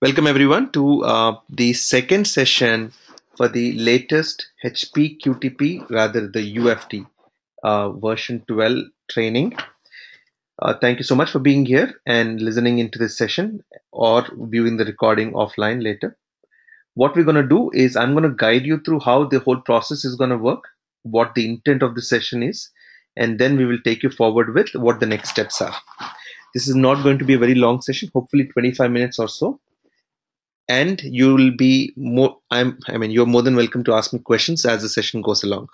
Welcome everyone to the second session for the latest HP QTP, rather the UFT version 12 training. Thank you so much for being here and listening into this session or viewing the recording offline later. What we're going to do is I'm going to guide you through how the whole process is going to work, what the intent of the session is, and then we will take you forward with what the next steps are. This is not going to be a very long session, hopefully 25 minutes or so. And you will be you're more than welcome to ask me questions as the session goes along.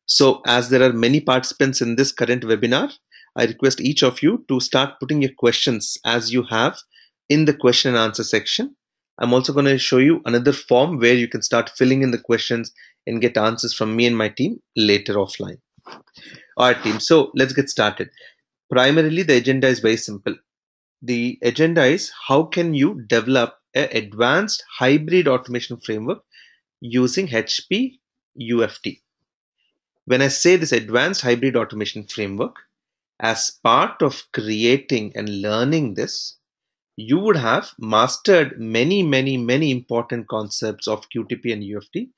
So as there are many participants in this current webinar, I request each of you to start putting your questions as you have in the question and answer section. I'm also going to show you another form where you can start filling in the questions and get answers from me and my team later offline. All right, team. So let's get started. Primarily, the agenda is very simple. The agenda is how can you develop an advanced hybrid automation framework using HP UFT. When I say this advanced hybrid automation framework, as part of creating and learning this, you would have mastered many important concepts of QTP and UFT,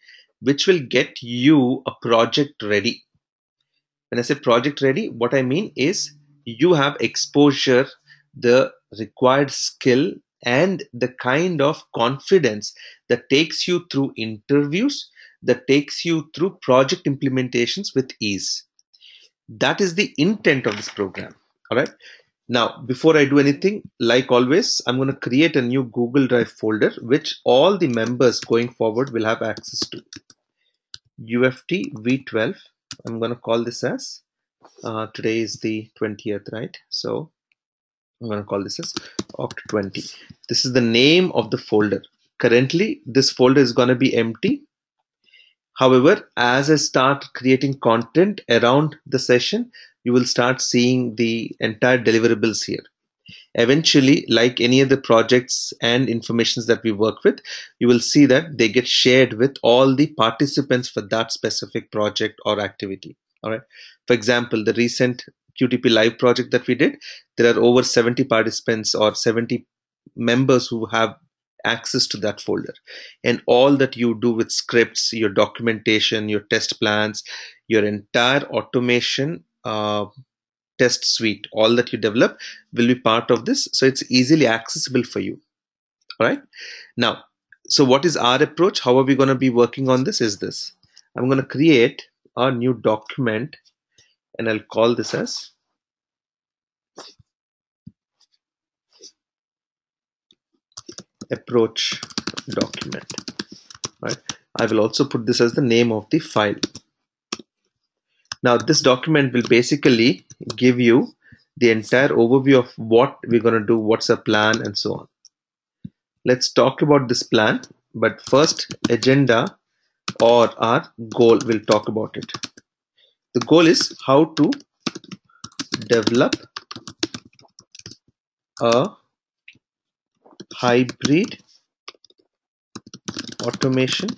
which will get you a project ready. When I say project ready, what I mean is you have exposure, the required skill, and the kind of confidence that takes you through interviews, that takes you through project implementations with ease. That is the intent of this program. All right. Now, before I do anything, like always, I'm going to create a new Google Drive folder, which all the members going forward will have access to. UFT V12. I'm going to call this as, today is the 20th, right? So I'm going to call this as Oct20. This is the name of the folder. Currently, this folder is going to be empty. However, as I start creating content around the session, you will start seeing the entire deliverables here. Eventually, like any other projects and informations that we work with, you will see that they get shared with all the participants for that specific project or activity. All right. For example, the recent QTP live project that we did, there are over 70 participants or 70 members who have access to that folder, and all that you do with scripts, your documentation, your test plans, your entire automation test suite, all that you develop will be part of this, so it's easily accessible for you. All right. Now, so what is our approach? How are we going to be working on this? Is this, I'm going to create a new document and I'll call this as approach document. Right. I will also put this as the name of the file. Now, this document will basically give you the entire overview of what we're going to do, what's our plan, and so on. Let's talk about this plan, but first, agenda or our goal, we'll talk about it. The goal is how to develop a hybrid automation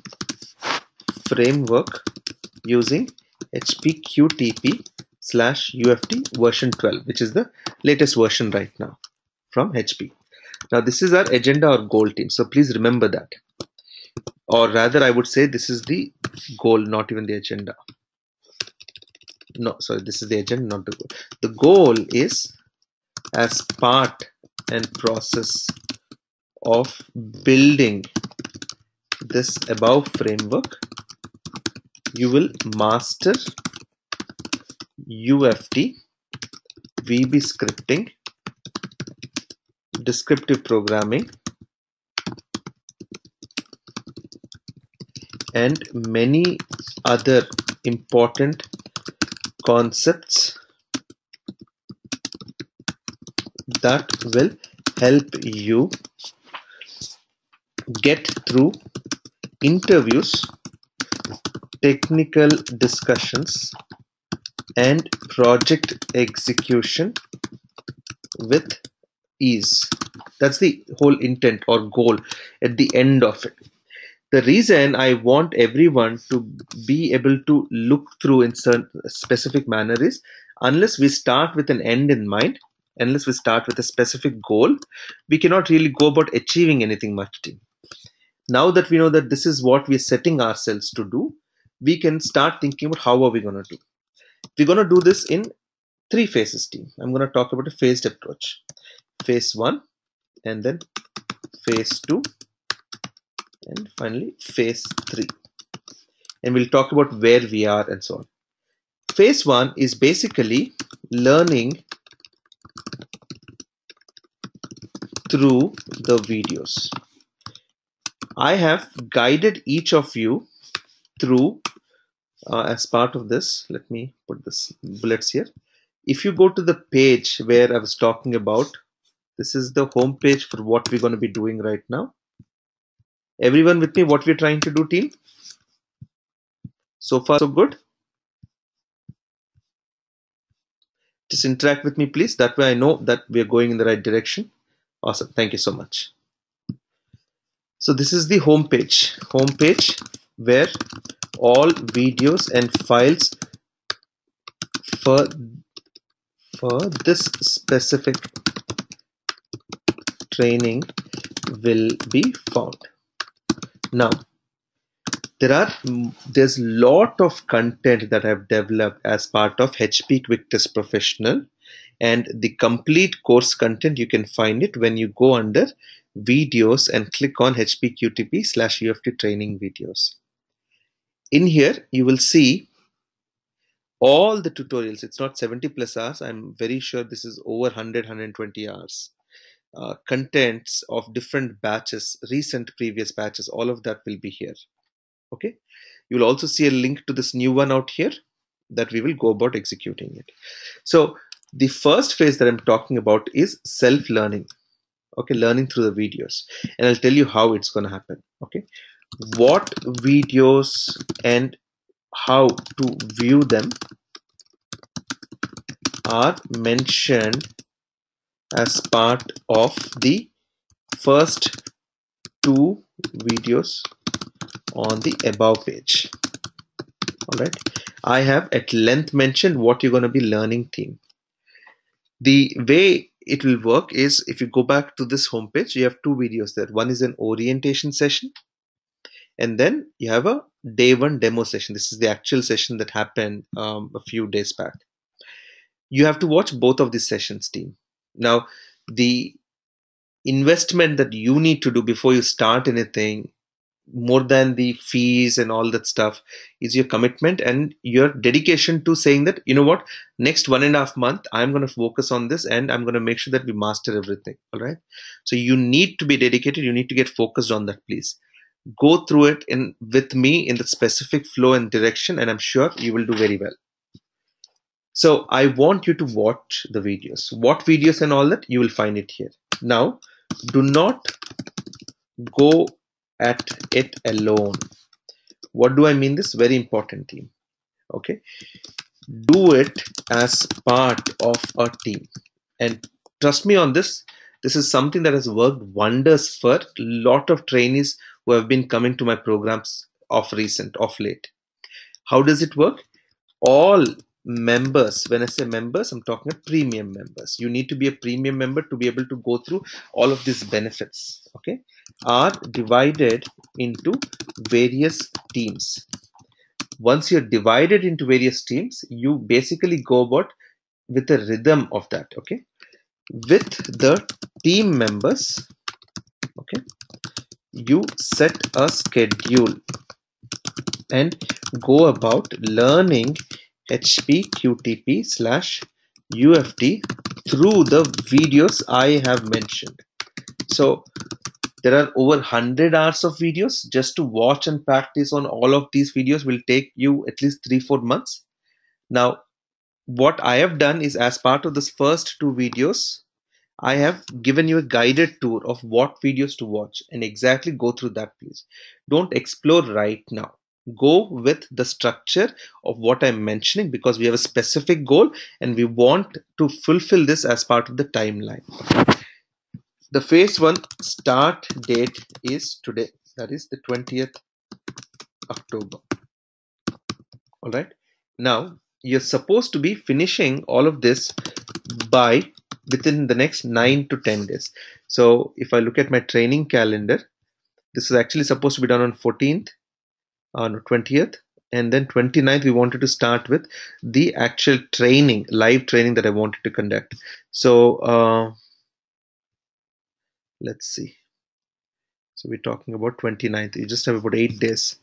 framework using HP QTP/UFT version 12, which is the latest version right now from HP. Now, this is our agenda or goal, team. So please remember that. Or rather, I would say this is the goal, not even the agenda. No, sorry, this is the agenda, not the goal. The goal is, as part and process of building this above framework, you will master UFT, VB scripting, descriptive programming, and many other important concepts that will help you get through interviews, technical discussions, and project execution with ease. That's the whole intent or goal at the end of it. The reason I want everyone to be able to look through in certain specific manner is, unless we start with an end in mind, unless we start with a specific goal, we cannot really go about achieving anything much, team. Now that we know that this is what we're setting ourselves to do, we can start thinking about how are we going to do. We're going to do this in 3 phases, team. I'm going to talk about a phased approach. Phase 1, and then phase 2, and finally phase 3. And we'll talk about where we are and so on. Phase 1 is basically learning through the videos. I have guided each of you through as part of this. Let me put this bullets here. If you go to the page where I was talking about, this is the home page for what we're going to be doing right now. Everyone with me, what we're trying to do, team? So far, so good? Just interact with me, please. That way I know that we're going in the right direction. Awesome. Thank you so much. So this is the home page where all videos and files for this specific training will be found. Now, there's a lot of content that I've developed as part of HP Quick Test Professional, and the complete course content, you can find it when you go under videos and click on HP QTP/UFT training videos. In here, you will see all the tutorials. It's not 70 plus hours. I'm very sure this is over 120 hours. Contents of different batches, recent previous batches, all of that will be here. Okay. You will also see a link to this new one out here that we will go about executing it. So the first phase that I'm talking about is self-learning. Okay, learning through the videos. And I'll tell you how it's going to happen. Okay. What videos and how to view them are mentioned as part of the first 2 videos on the above page. All right. I have at length mentioned what you're going to be learning, team. The way it will work is, if you go back to this homepage, you have 2 videos there. One is an orientation session, and then you have a day 1 demo session. This is the actual session that happened a few days back. You have to watch both of these sessions, team. Now, the investment that you need to do before you start anything, more than the fees and all that stuff, is your commitment and your dedication to saying that, you know what, next 1.5 months, I'm going to focus on this and I'm going to make sure that we master everything. All right. So you need to be dedicated. You need to get focused on that, please. Go through it with me in the specific flow and direction, and I'm sure you will do very well. So I want you to watch the videos. What videos and all that, you will find it here. Now, do not go at it alone. What do I mean? This very important, team. Okay, do it as part of a team, and trust me on this. This is something that has worked wonders for a lot of trainees who have been coming to my programs of late. How does it work? All members, when I say members, I'm talking about premium members. You need to be a premium member to be able to go through all of these benefits. Okay, are divided into various teams. Once you're divided into various teams, you basically go about with the rhythm of that. Okay, with the team members, okay, you set a schedule and go about learning HP QTP/UFT through the videos I have mentioned. So there are over 100 hours of videos. Just to watch and practice on all of these videos will take you at least 3-4 months. Now, what I have done is, as part of this first 2 videos, I have given you a guided tour of what videos to watch, and exactly go through that, please. Don't explore right now. Go with the structure of what I'm mentioning, because we have a specific goal and we want to fulfill this as part of the timeline. The phase 1 start date is today, that is the 20th October. All right. Now, you're supposed to be finishing all of this by within the next 9 to 10 days. So if I look at my training calendar, this is actually supposed to be done on 14th, on 20th, and then 29th we wanted to start with the actual training, live training that I wanted to conduct. So let's see. So we're talking about 29th. You just have about 8 days.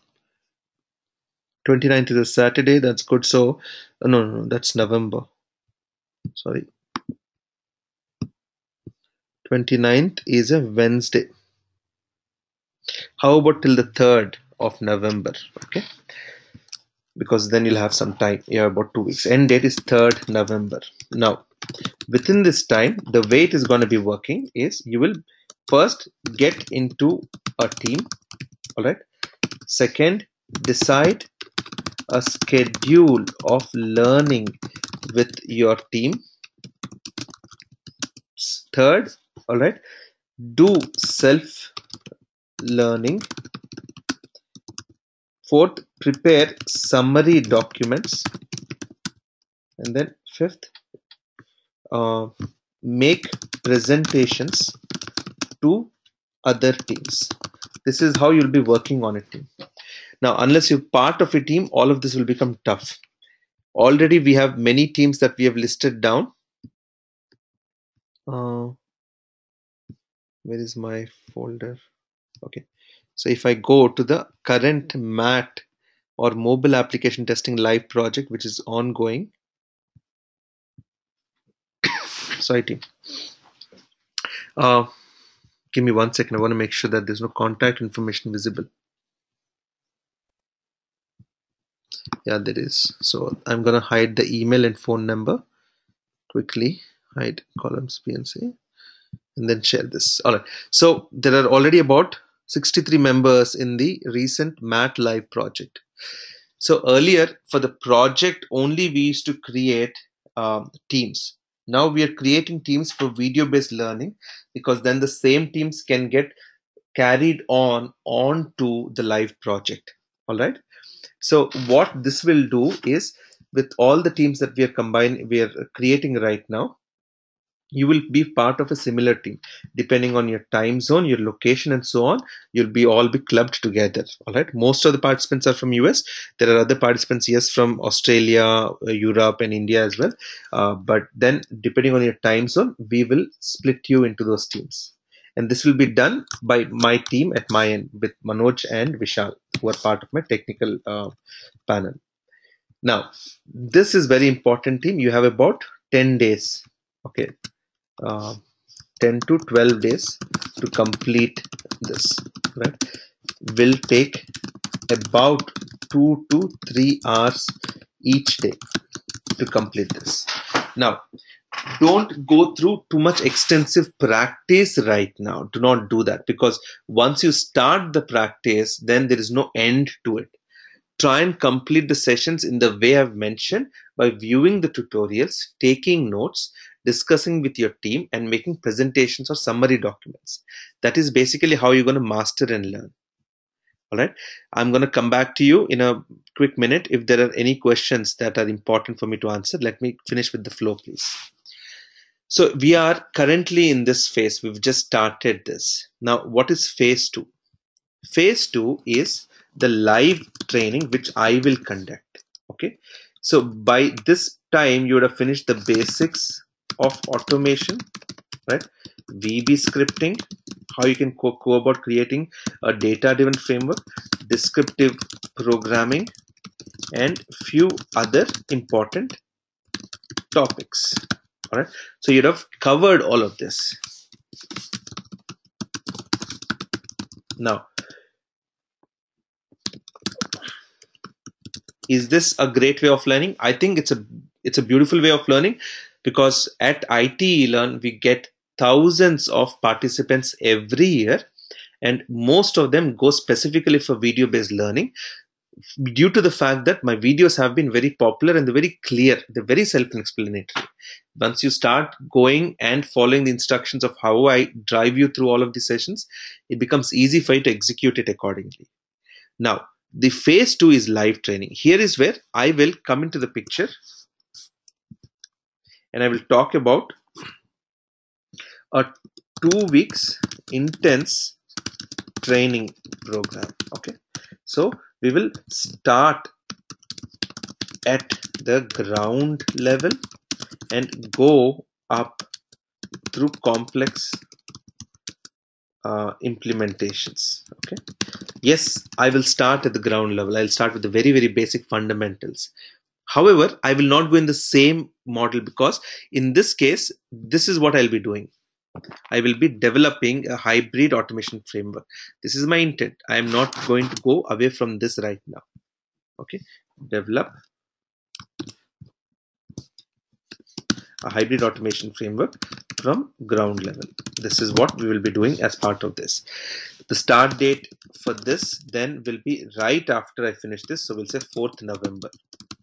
29th is a Saturday. That's good. So no, that's November. Sorry. 29th is a Wednesday. How about till the 3rd of November? Okay. Because then you'll have some time. You have about 2 weeks. End date is 3rd November. Now, within this time, the way it is going to be working is you will first get into a team. All right. Second, decide a schedule of learning with your team. Third, all right, do self learning. Fourth, prepare summary documents. And then fifth, make presentations to other teams. This is how you'll be working on a team. Now, unless you're part of a team, all of this will become tough. Already we have many teams that we have listed down. Where is my folder? Okay. So if I go to the current MAT or mobile application testing live project, which is ongoing. Sorry, team. Give me 1 second. I want to make sure that there's no contact information visible. Yeah, there is. So I'm going to hide the email and phone number quickly. Hide columns PNC and then share this. All right. So there are already about 63 members in the recent MAT live project. So earlier for the project only we used to create teams. Now we are creating teams for video-based learning because then the same teams can get carried on to the live project. All right. So what this will do is with all the teams that we are creating right now, you will be part of a similar team. Depending on your time zone, your location, and so on, you'll all be clubbed together. All right. Most of the participants are from US. There are other participants, yes, from Australia, Europe, and India as well. But then, depending on your time zone, we will split you into those teams. And this will be done by my team at my end with Manoj and Vishal, who are part of my technical panel. Now, this is very important team. You have about 10 days. Okay. 10 to 12 days to complete this, right? Will take about 2 to 3 hours each day to complete this. Now, don't go through too much extensive practice right now. Do not do that, because once you start the practice, then there is no end to it. Try and complete the sessions in the way I've mentioned by viewing the tutorials, taking notes, discussing with your team, and making presentations or summary documents. That is basically how you're going to master and learn. All right. I'm going to come back to you in a quick minute. If there are any questions that are important for me to answer, let me finish with the flow, please. So we are currently in this phase. We've just started this. Now, what is phase 2? Phase 2 is the live training which I will conduct. Okay. So by this time, you would have finished the basics of automation, right? VB scripting, how you can go about creating a data-driven framework, descriptive programming, and few other important topics. All right. So you'd have covered all of this. Now, is this a great way of learning? I think it's a beautiful way of learning, because at IT Learn we get thousands of participants every year, and most of them go specifically for video-based learning, due to the fact that my videos have been very popular and they're very clear, they're very self-explanatory. Once you start going and following the instructions of how I drive you through all of these sessions, it becomes easy for you to execute it accordingly. Now, the phase 2 is live training. Here is where I will come into the picture and I will talk about a 2 weeks intense training program. Okay, so we will start at the ground level and go up through complex implementations. Okay, yes, I will start at the ground level. I'll start with the very, very basic fundamentals. However, I will not go in the same model, because in this case, this is what I'll be doing. I will be developing a hybrid automation framework. This is my intent. I am not going to go away from this right now. Okay, develop a hybrid automation framework from ground level. This is what we will be doing as part of this. The start date for this then will be right after I finish this. So we'll say 4th November.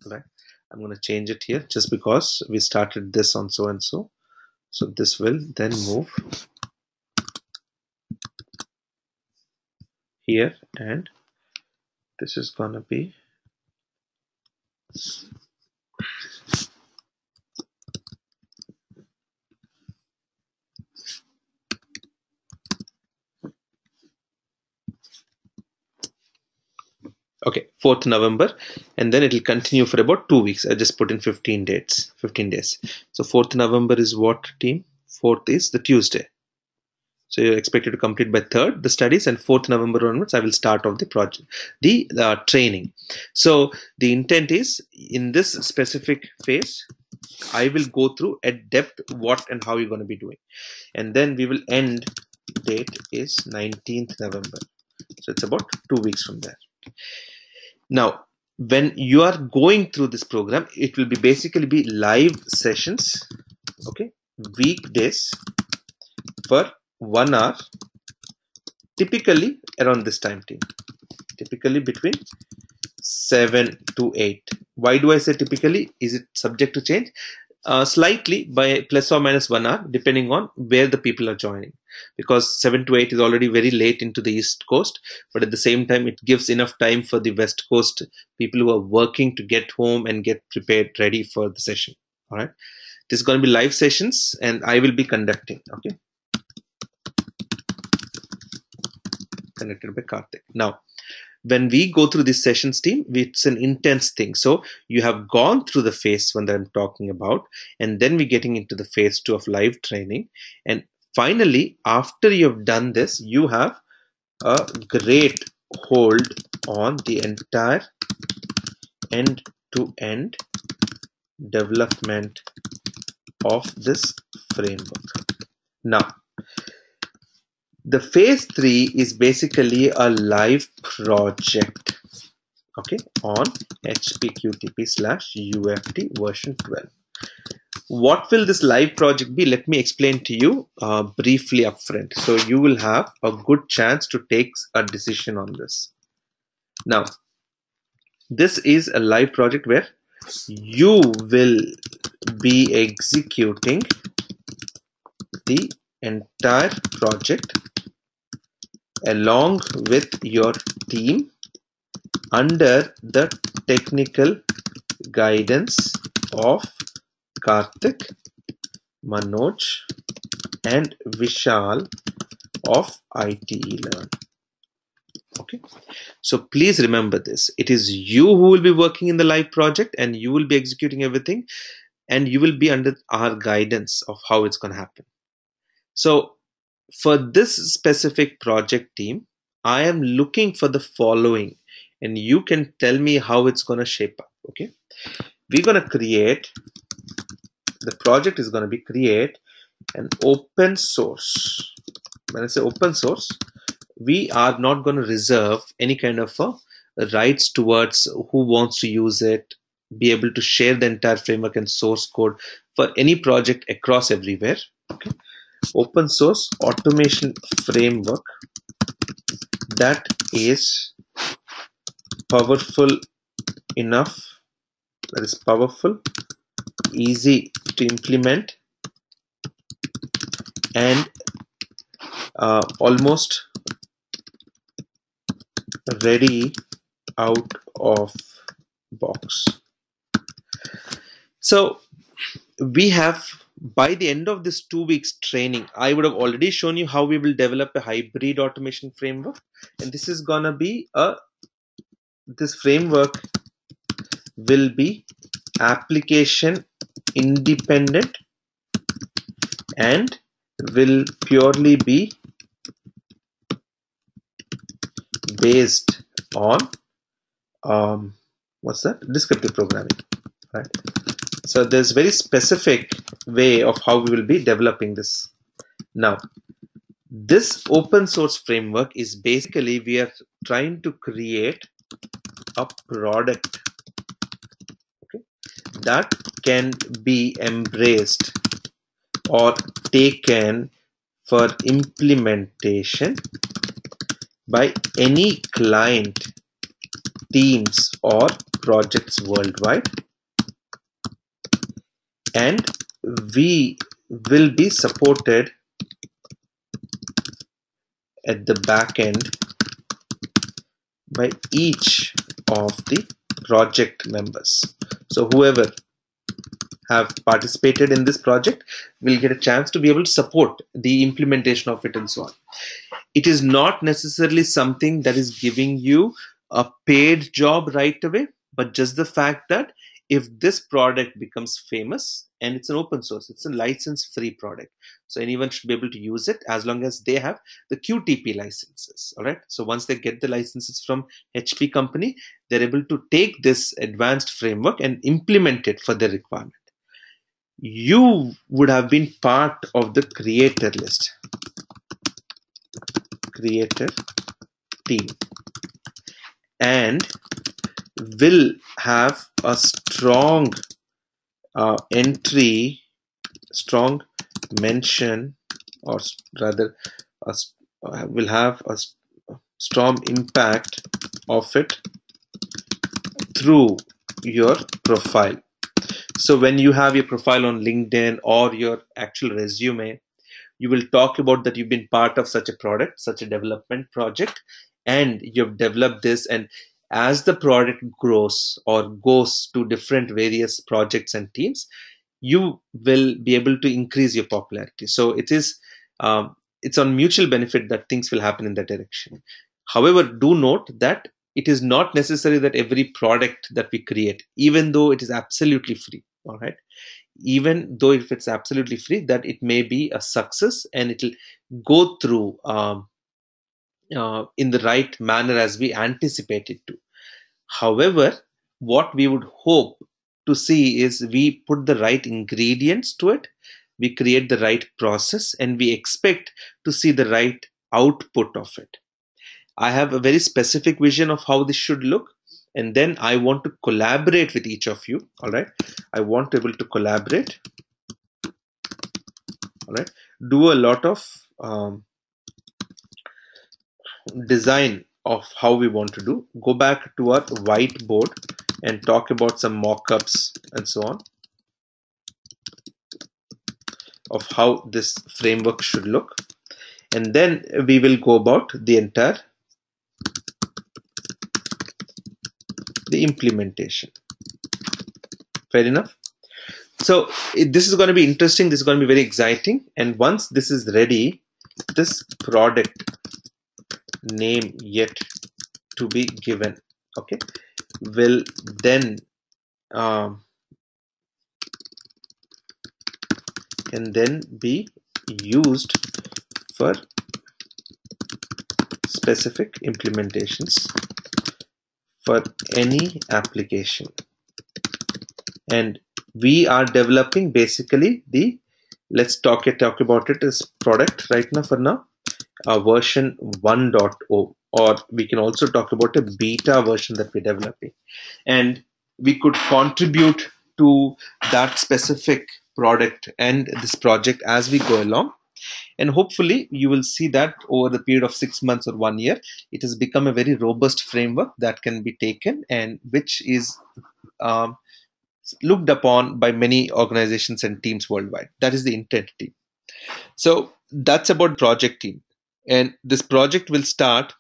Right? I'm going to change it here just because we started this on so and so. So this will then move here, and this is going to be okay, 4th November, and then it will continue for about 2 weeks. I just put in 15 days. So 4th November is what team? 4th is the Tuesday. So you're expected to complete by 3rd the studies, and 4th November onwards I will start off the project, the training. So the intent is, in this specific phase, I will go through at depth what and how you're going to be doing, and then we will end date is 19th November. So it's about 2 weeks from there. Now, when you are going through this program, it will be basically be live sessions, okay, weekdays for 1 hour, typically around this time team, typically between 7 to 8. Why do I say typically? Is it subject to change? Slightly, by plus or minus 1 hour, depending on where the people are joining, because 7 to 8 is already very late into the East Coast, but at the same time it gives enough time for the West Coast people who are working to get home and get prepared, ready for the session. All right, this is going to be live sessions and I will be conducting. Okay, conducted by Karthik. Now, when we go through this sessions team, it's an intense thing. So you have gone through the phase 1 that I'm talking about, and then we're getting into the phase 2 of live training. And finally, after you've done this, you have a great hold on the entire end-to-end development of this framework. Now, the phase 3 is basically a live project, okay, on HP QTP/UFT version 12. What will this live project be? Let me explain to you briefly upfront, so you will have a good chance to take a decision on this. Now, this is a live project where you will be executing the entire project along with your team under the technical guidance of Karthik, Manoj, and Vishal of ITE Learn. Okay, so please remember this. It is you who will be working in the live project, and you will be executing everything, and you will be under our guidance of how it's going to happen. So for this specific project team, I am looking for the following, and you can tell me how it's going to shape up. Okay, we're going to create, the project is going to be create an open source. When I say open source, we are not going to reserve any kind of rights towards who wants to use it, be able to share the entire framework and source code for any project across everywhere. Okay, open source automation framework that is powerful enough, that is powerful, easy to implement, and almost ready out of box. So we have By the end of this 2 weeks training, I would have already shown you how we will develop a hybrid automation framework. And this is gonna be this framework will be application independent and will purely be based on what's that? Descriptive programming, right? So there's very specific way of how we will be developing this. Now, this open source framework is basically we are trying to create a product, okay, that can be embraced or taken for implementation by any client, teams, or projects worldwide, and we will be supported at the back end by each of the project members. So whoever have participated in this project will get a chance to be able to support the implementation of it and so on. It is not necessarily something that is giving you a paid job right away, but just the fact that if this product becomes famous, and it's an open source, it's a license free product, so anyone should be able to use it as long as they have the QTP licenses. All right, so once they get the licenses from HP company, they're able to take this advanced framework and implement it for their requirement. You would have been part of the creator list, creator team, and will have a strong entry, strong mention, or rather will have a strong impact of it through your profile. So when you have your profile on LinkedIn or your actual resume, you will talk about that you've been part of such a product, such a development project, and you've developed this. And as the product grows or goes to different various projects and teams, you will be able to increase your popularity. So it's on mutual benefit that things will happen in that direction. However, do note that it is not necessary that every product that we create, even though it is absolutely free, all right, even though if it's absolutely free, that it may be a success and it will go through in the right manner as we anticipate it to. However, what we would hope to see is we put the right ingredients to it, we create the right process, and we expect to see the right output of it. I have a very specific vision of how this should look, and then I want to collaborate with each of you. All right, I want to be able to collaborate. All right, do a lot of design of how we want to do. Go back to our whiteboard and talk about some mock-ups and so on of how this framework should look, and then we will go about the entire implementation. Fair enough. So this is going to be interesting, this is going to be very exciting, and once this is ready, this product name yet to be given, okay, will then can then be used for specific implementations for any application. And we are developing basically the, let's talk about it as product right now for now, version 1.0, or we can also talk about a beta version that we're developing, and we could contribute to that specific product and this project as we go along. And hopefully you will see that over the period of 6 months or 1 year, it has become a very robust framework that can be taken and which is looked upon by many organizations and teams worldwide. That is the intent team. So that's about project team. And this project will start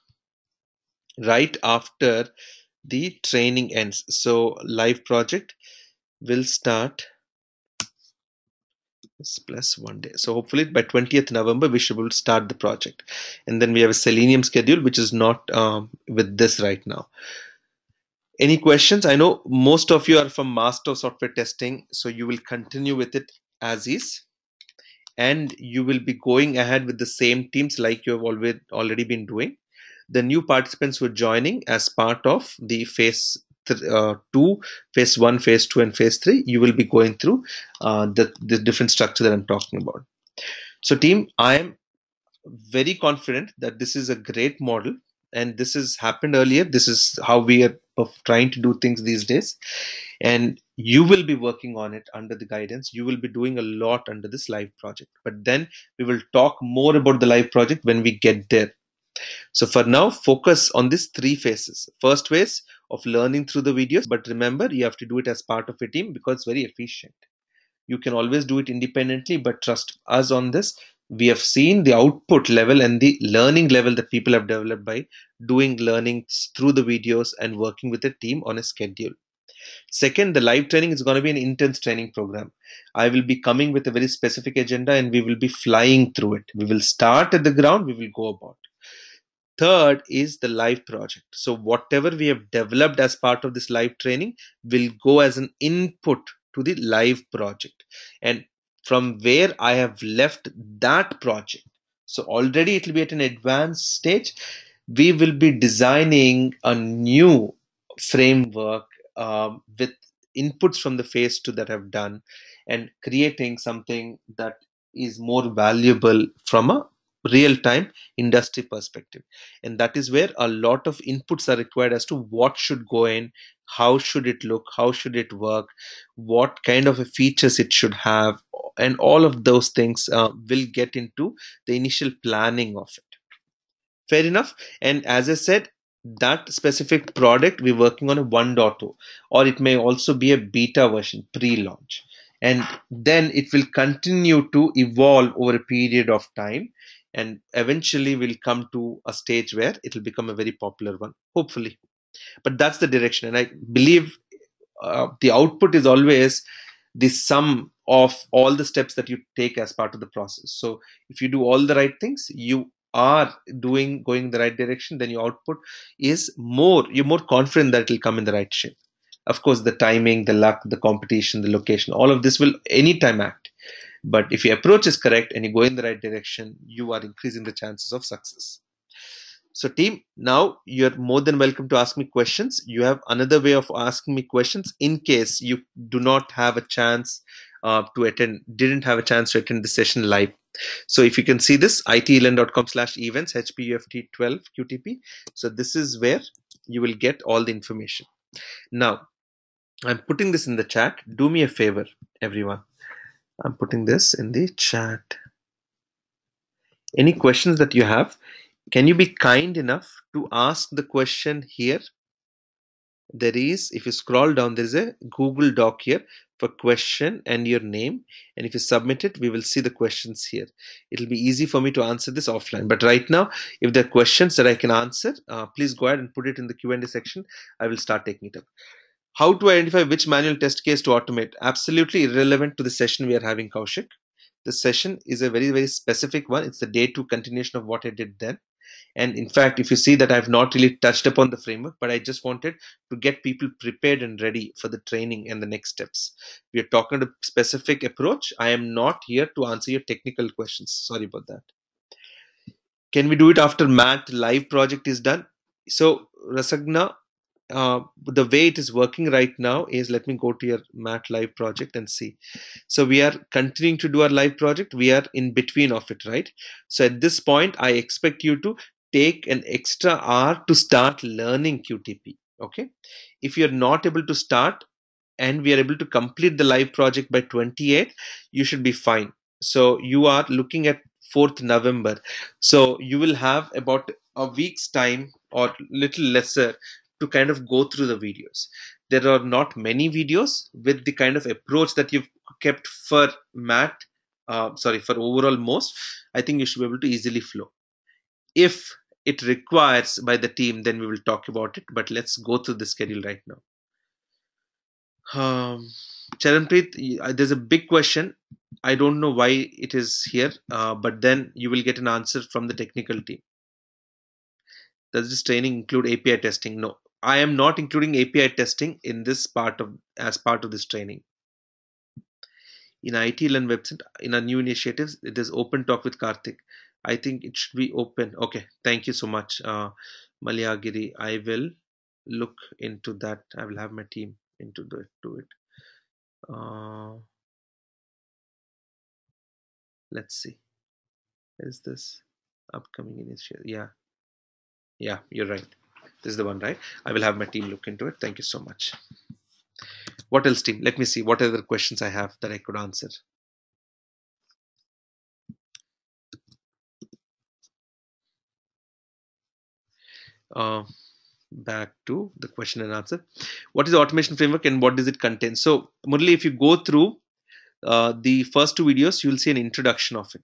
right after the training ends. So live project will start Yes, plus 1 day. So hopefully by 20th November, we should be able to start the project. And then we have a Selenium schedule, which is not with this right now. Any questions? I know most of you are from Master of Software Testing, so you will continue with it as is. And you will be going ahead with the same teams like you have already been doing. The new participants who are joining as part of the two, phase 1, phase 2, and phase 3, you will be going through the different structure that I'm talking about. So team, I am very confident that this is a great model, and this has happened earlier. This is how we are trying to do things these days, and you will be working on it under the guidance. You will be doing a lot under this live project, but then we will talk more about the live project when we get there. So for now, focus on these three phases. First phase of learning through the videos, but remember, you have to do it as part of a team because it's very efficient. You can always do it independently, but trust us on this. We have seen the output level and the learning level that people have developed by doing learnings through the videos and working with a team on a schedule. Second, the live training is going to be an intense training program. I will be coming with a very specific agenda and we will be flying through it. We will start at the ground, we will go about. Third is the live project. So whatever we have developed as part of this live training will go as an input to the live project. And from where I have left that project, so already it will be at an advanced stage, we will be designing a new framework with inputs from the phase 2 that I've done and creating something that is more valuable from a real time industry perspective. And that is where a lot of inputs are required as to what should go in, how should it look, how should it work, what kind of features it should have, and all of those things will get into the initial planning of it. Fair enough. And as I said, that specific product we're working on a 1.0, or it may also be a beta version, pre-launch. And then it will continue to evolve over a period of time. And eventually will come to a stage where it will become a very popular one, hopefully. But that's the direction. And I believe the output is always the sum of all the steps that you take as part of the process. So if you do all the right things, you are going in the right direction, then your output is you're more confident that it will come in the right shape. Of course, the timing, the luck, the competition, the location, all of this will anytime act. But if your approach is correct and you go in the right direction, you are increasing the chances of success. So team, now you're more than welcome to ask me questions. You have another way of asking me questions in case you do not have a chance didn't have a chance to attend the session live. So if you can see this, itelan.com/events, HP UFT 12 QTP. So this is where you will get all the information. Now, I'm putting this in the chat. Do me a favor, everyone. I'm putting this in the chat. Any questions that you have, can you be kind enough to ask the question here? There is, if you scroll down, there's a Google Doc here for question and your name. And if you submit it, we will see the questions here. It'll be easy for me to answer this offline. But right now, if there are questions that I can answer, please go ahead and put it in the Q&A section. I will start taking it up. How to identify which manual test case to automate? Absolutely irrelevant to the session we are having, Kaushik. The session is a very, very specific one. It's the day 2 continuation of what I did then. And in fact, if you see that I've not really touched upon the framework, but I just wanted to get people prepared and ready for the training and the next steps. We are talking about a specific approach. I am not here to answer your technical questions. Sorry about that. Can we do it after Matt live project is done? So Rasagna, the way it is working right now is, let me go to your Matt live project and see. So we are continuing to do our live project. We are in between of it, right? So at this point, I expect you to take an extra hour to start learning QTP. Okay. If you're not able to start and we are able to complete the live project by 28, you should be fine. So you are looking at 4th November. So you will have about a week's time or little lesser to kind of go through the videos. There are not many videos with the kind of approach that you've kept for Matt, for overall most. I think you should be able to easily flow. If it requires by the team, then we will talk about it. But let's go through the schedule right now. Charanpreet, there's a big question. I don't know why it is here, but then you will get an answer from the technical team. Does this training include API testing? No, I am not including API testing in this part of as part of this training. In IT Learn website, in our new initiatives, it is open talk with Karthik. I think it should be open. Okay, thank you so much, Malayagiri. I will look into that. I will have my team into do it. Uh, let's see. Is this upcoming initiative? Yeah, yeah, you're right. This is the one, right? I will have my team look into it. Thank you so much. What else, team? Let me see. What other questions I have that I could answer? Uh, Back to the question and answer. What is the automation framework and what does it contain? So, Murli, if you go through the first two videos, you will see an introduction of it.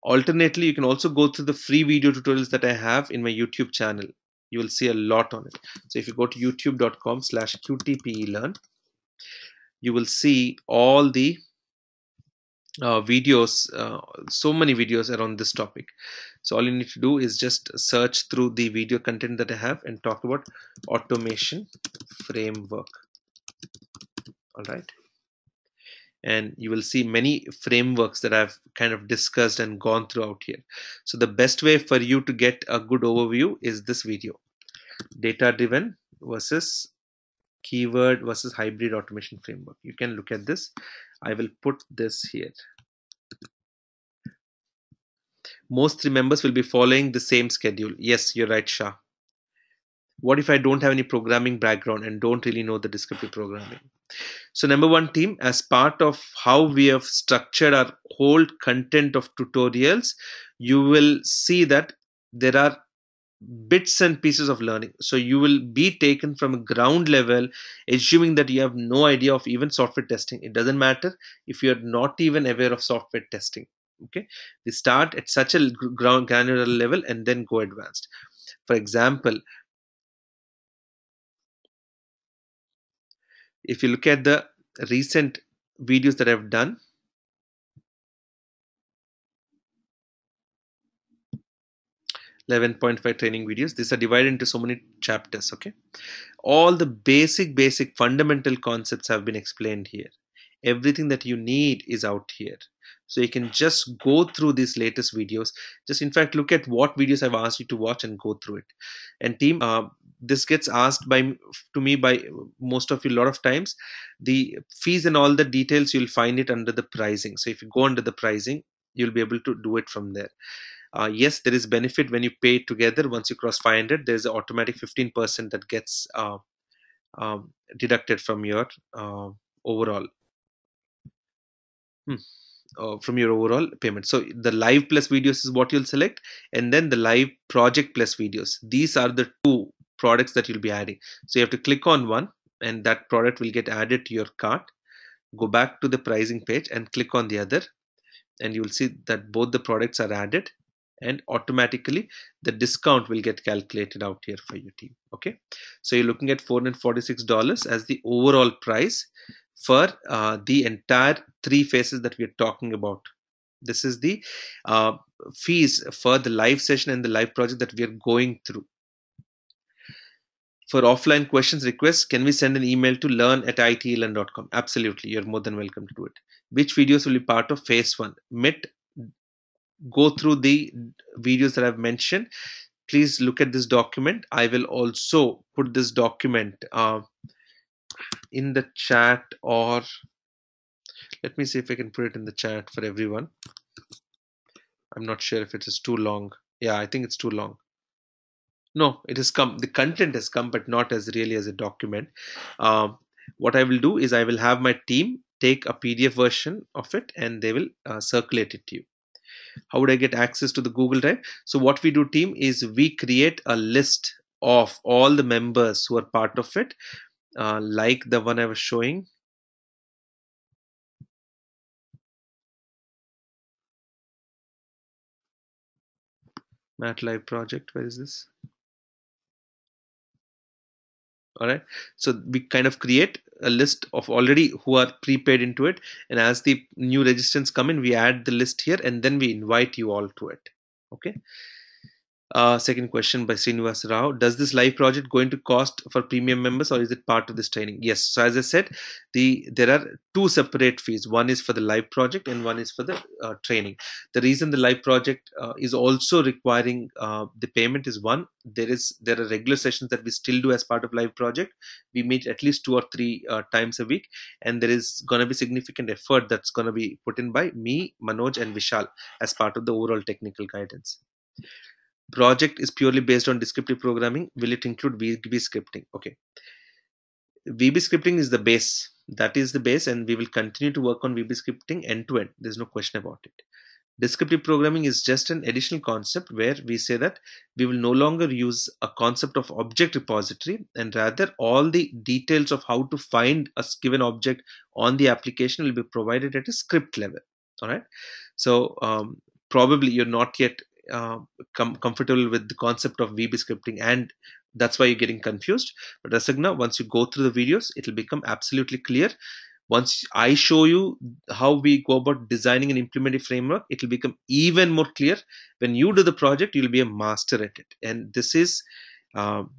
Alternately, you can also go through the free video tutorials that I have in my YouTube channel. You will see a lot on it. So if you go to youtube.com/qtpelearn, you will see all the videos, so many videos around this topic. So all you need to do is just search through the video content that I have and talk about automation framework. All right. And you will see many frameworks that I've kind of discussed and gone through out here. So the best way for you to get a good overview is this video: data driven versus keyword versus hybrid automation framework. You can look at this. I will put this here. Most three members will be following the same schedule. Yes, you're right, Shah. What if I don't have any programming background and don't really know the descriptive programming? So number one, team, as part of how we have structured our whole content of tutorials, you will see that there are bits and pieces of learning. So you will be taken from a ground level, assuming that you have no idea of even software testing. It doesn't matter if you're not even aware of software testing. Okay, we start at such a ground granular level and then go advanced. For example, if you look at the recent videos that I've done, 11.5 training videos, these are divided into so many chapters. Okay, all the basic fundamental concepts have been explained here. Everything that you need is out here, so you can just go through these latest videos. Just in fact look at what videos I've asked you to watch and go through it. And team, this gets asked to me by most of you a lot of times. The fees and all the details, you'll find it under the pricing. So if you go under the pricing, you'll be able to do it from there. Yes, there is benefit when you pay together. Once you cross 500, there's an automatic 15% that gets deducted from your overall hmm, from your overall payment. So the live plus videos is what you'll select, and then the live project plus videos. These are the two products that you'll be adding. So you have to click on one, and that product will get added to your cart. Go back to the pricing page and click on the other, and you will see that both the products are added, and automatically the discount will get calculated out here for your team. Okay, so you're looking at $446 as the overall price for the entire three phases that we're talking about. This is the uh, fees for the live session and the live project that we are going through. For offline questions requests, can we send an email to learn@itelearn.com? Absolutely, you're more than welcome to do it. Which videos will be part of phase one? Met, go through the videos that I've mentioned. Please look at this document. I will also put this document in the chat, or let me see if I can put it in the chat for everyone. I'm not sure if it is too long. Yeah, I think it's too long. No, it has come. The content has come, but not as really as a document. Um, what I will do is I will have my team take a PDF version of it and they will circulate it to you. How would I get access to the Google Drive? So what we do, team, is we create a list of all the members who are part of it, like the one I was showing. MATLAB project, where is this? All right, so we kind of create a list of already who are prepaid into it, and as the new registrants come in, we add the list here, and then we invite you all to it. Okay. Second question by Srinivas Rao. Does this live project going to cost for premium members, or is it part of this training? Yes. So as I said, there are two separate fees. One is for the live project and one is for the training. The reason the live project is also requiring the payment is, one, there are regular sessions that we still do as part of live project. We meet at least 2 or 3 times a week, and there is going to be significant effort that's going to be put in by me, Manoj, and Vishal as part of the overall technical guidance. Project is purely based on descriptive programming. Will it include VB scripting? Okay. VB scripting is the base. That is the base, and we will continue to work on VB scripting end to end. There's no question about it. Descriptive programming is just an additional concept where we say that we will no longer use a concept of object repository, and rather all the details of how to find a given object on the application will be provided at a script level. All right. So probably you're not yet comfortable with the concept of VB scripting, and that's why you're getting confused. But Rasagna, once you go through the videos, it'll become absolutely clear. Once I show you how we go about designing and implementing a framework, it will become even more clear. When you do the project, you'll be a master at it. And this is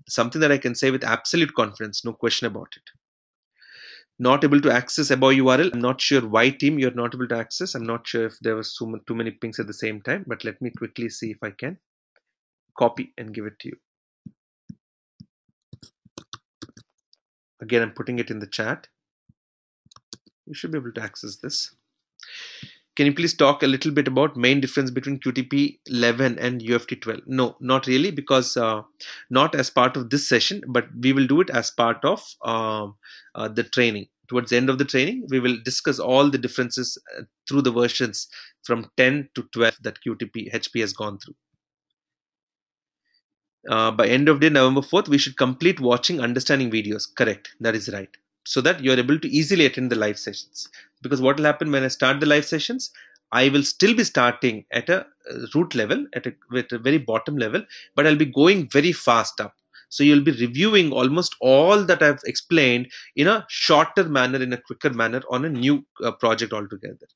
something that I can say with absolute confidence, no question about it. Not able to access above URL. I'm not sure why, team, you're not able to access. I'm not sure if there was too many pings at the same time, but let me quickly see if I can copy and give it to you. Again, I'm putting it in the chat. You should be able to access this. Can you please talk a little bit about main difference between QTP 11 and UFT 12? No, not really, because not as part of this session, but we will do it as part of the training. Towards the end of the training, we will discuss all the differences through the versions from 10 to 12 that HP has gone through. By end of day, November 4th, we should complete watching understanding videos. Correct. That is right. So that you're able to easily attend the live sessions. Because what will happen when I start the live sessions, I will still be starting at a root level, at a very bottom level, but I'll be going very fast up. So you'll be reviewing almost all that I've explained in a shorter manner, in a quicker manner on a new project altogether.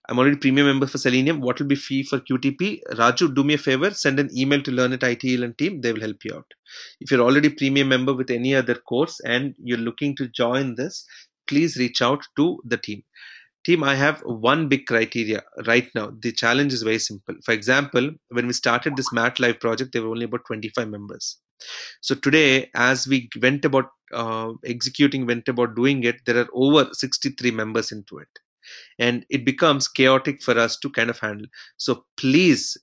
I'm already premium member for Selenium. What will be fee for QTP? Raju, do me a favor, send an email to Learn at IT and team. They will help you out. If you're already premium member with any other course and you're looking to join this, please reach out to the team. Team, I have one big criteria right now. The challenge is very simple. For example, when we started this Mat Live project, there were only about 25 members. So today, as we went about doing it, there are over 63 members into it. And it becomes chaotic for us to kind of handle. So please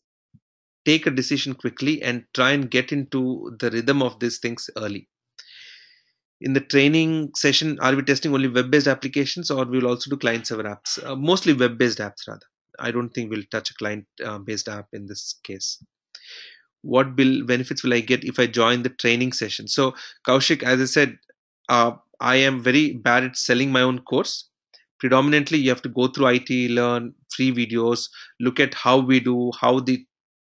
take a decision quickly and try and get into the rhythm of these things early. In the training session, are we testing only web-based applications, or we'll also do client-server apps? Mostly web-based apps, rather. I don't think we'll touch a client-based app in this case. What benefits will I get if I join the training session? So, Kaushik, as I said, I am very bad at selling my own course. Predominantly, you have to go through IT, learn free videos, look at how we do, how the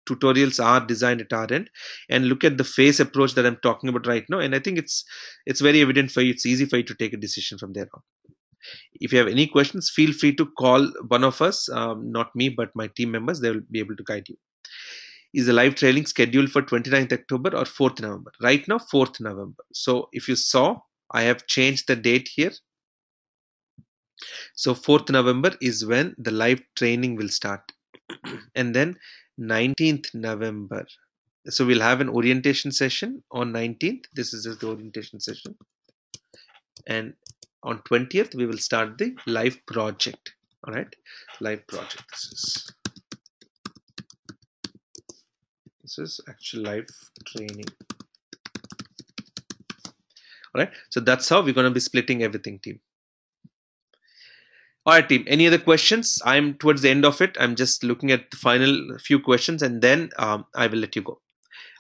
tutorials are designed at our end, and look at the phase approach that I'm talking about right now. And I think it's very evident for you. It's easy for you to take a decision from there on. If you have any questions, feel free to call one of us, not me, but my team members. They will be able to guide you. Is the live training scheduled for 29th October or 4th November? Right now, 4th November. So if you saw, I have changed the date here. So 4th November is when the live training will start. And then 19th November. So we'll have an orientation session on 19th. This is just the orientation session. And on 20th, we will start the live project. All right. Live project. This is actual live training. All right. So that's how we're going to be splitting everything, team. All right, team. Any other questions? I'm towards the end of it. I'm just looking at the final few questions, and then I will let you go.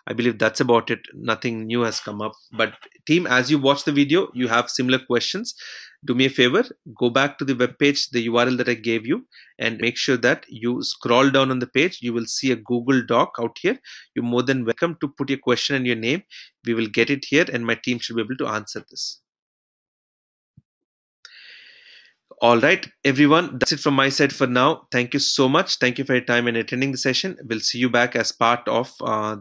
I believe that's about it. Nothing new has come up. But team, as you watch the video, you have similar questions. Do me a favor, go back to the web page, the URL that I gave you, and make sure that you scroll down on the page. You will see a Google Doc out here. You're more than welcome to put your question and your name. We will get it here, and my team should be able to answer this. All right, everyone, that's it from my side for now. Thank you so much. Thank you for your time and attending the session. We'll see you back as part of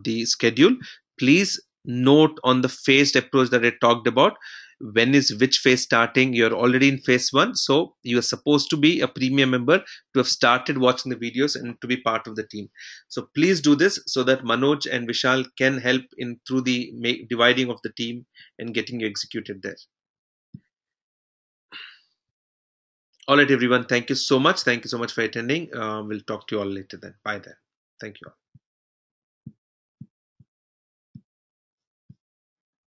the schedule. Please note on the phased approach that I talked about. When is which phase starting? You're already in phase 1, so you are supposed to be a premium member to have started watching the videos and to be part of the team. So please do this so that Manoj and Vishal can help in through the dividing of the team and getting you executed there. All right, everyone. Thank you so much. Thank you so much for attending. We'll talk to you all later then. Bye then. Thank you all.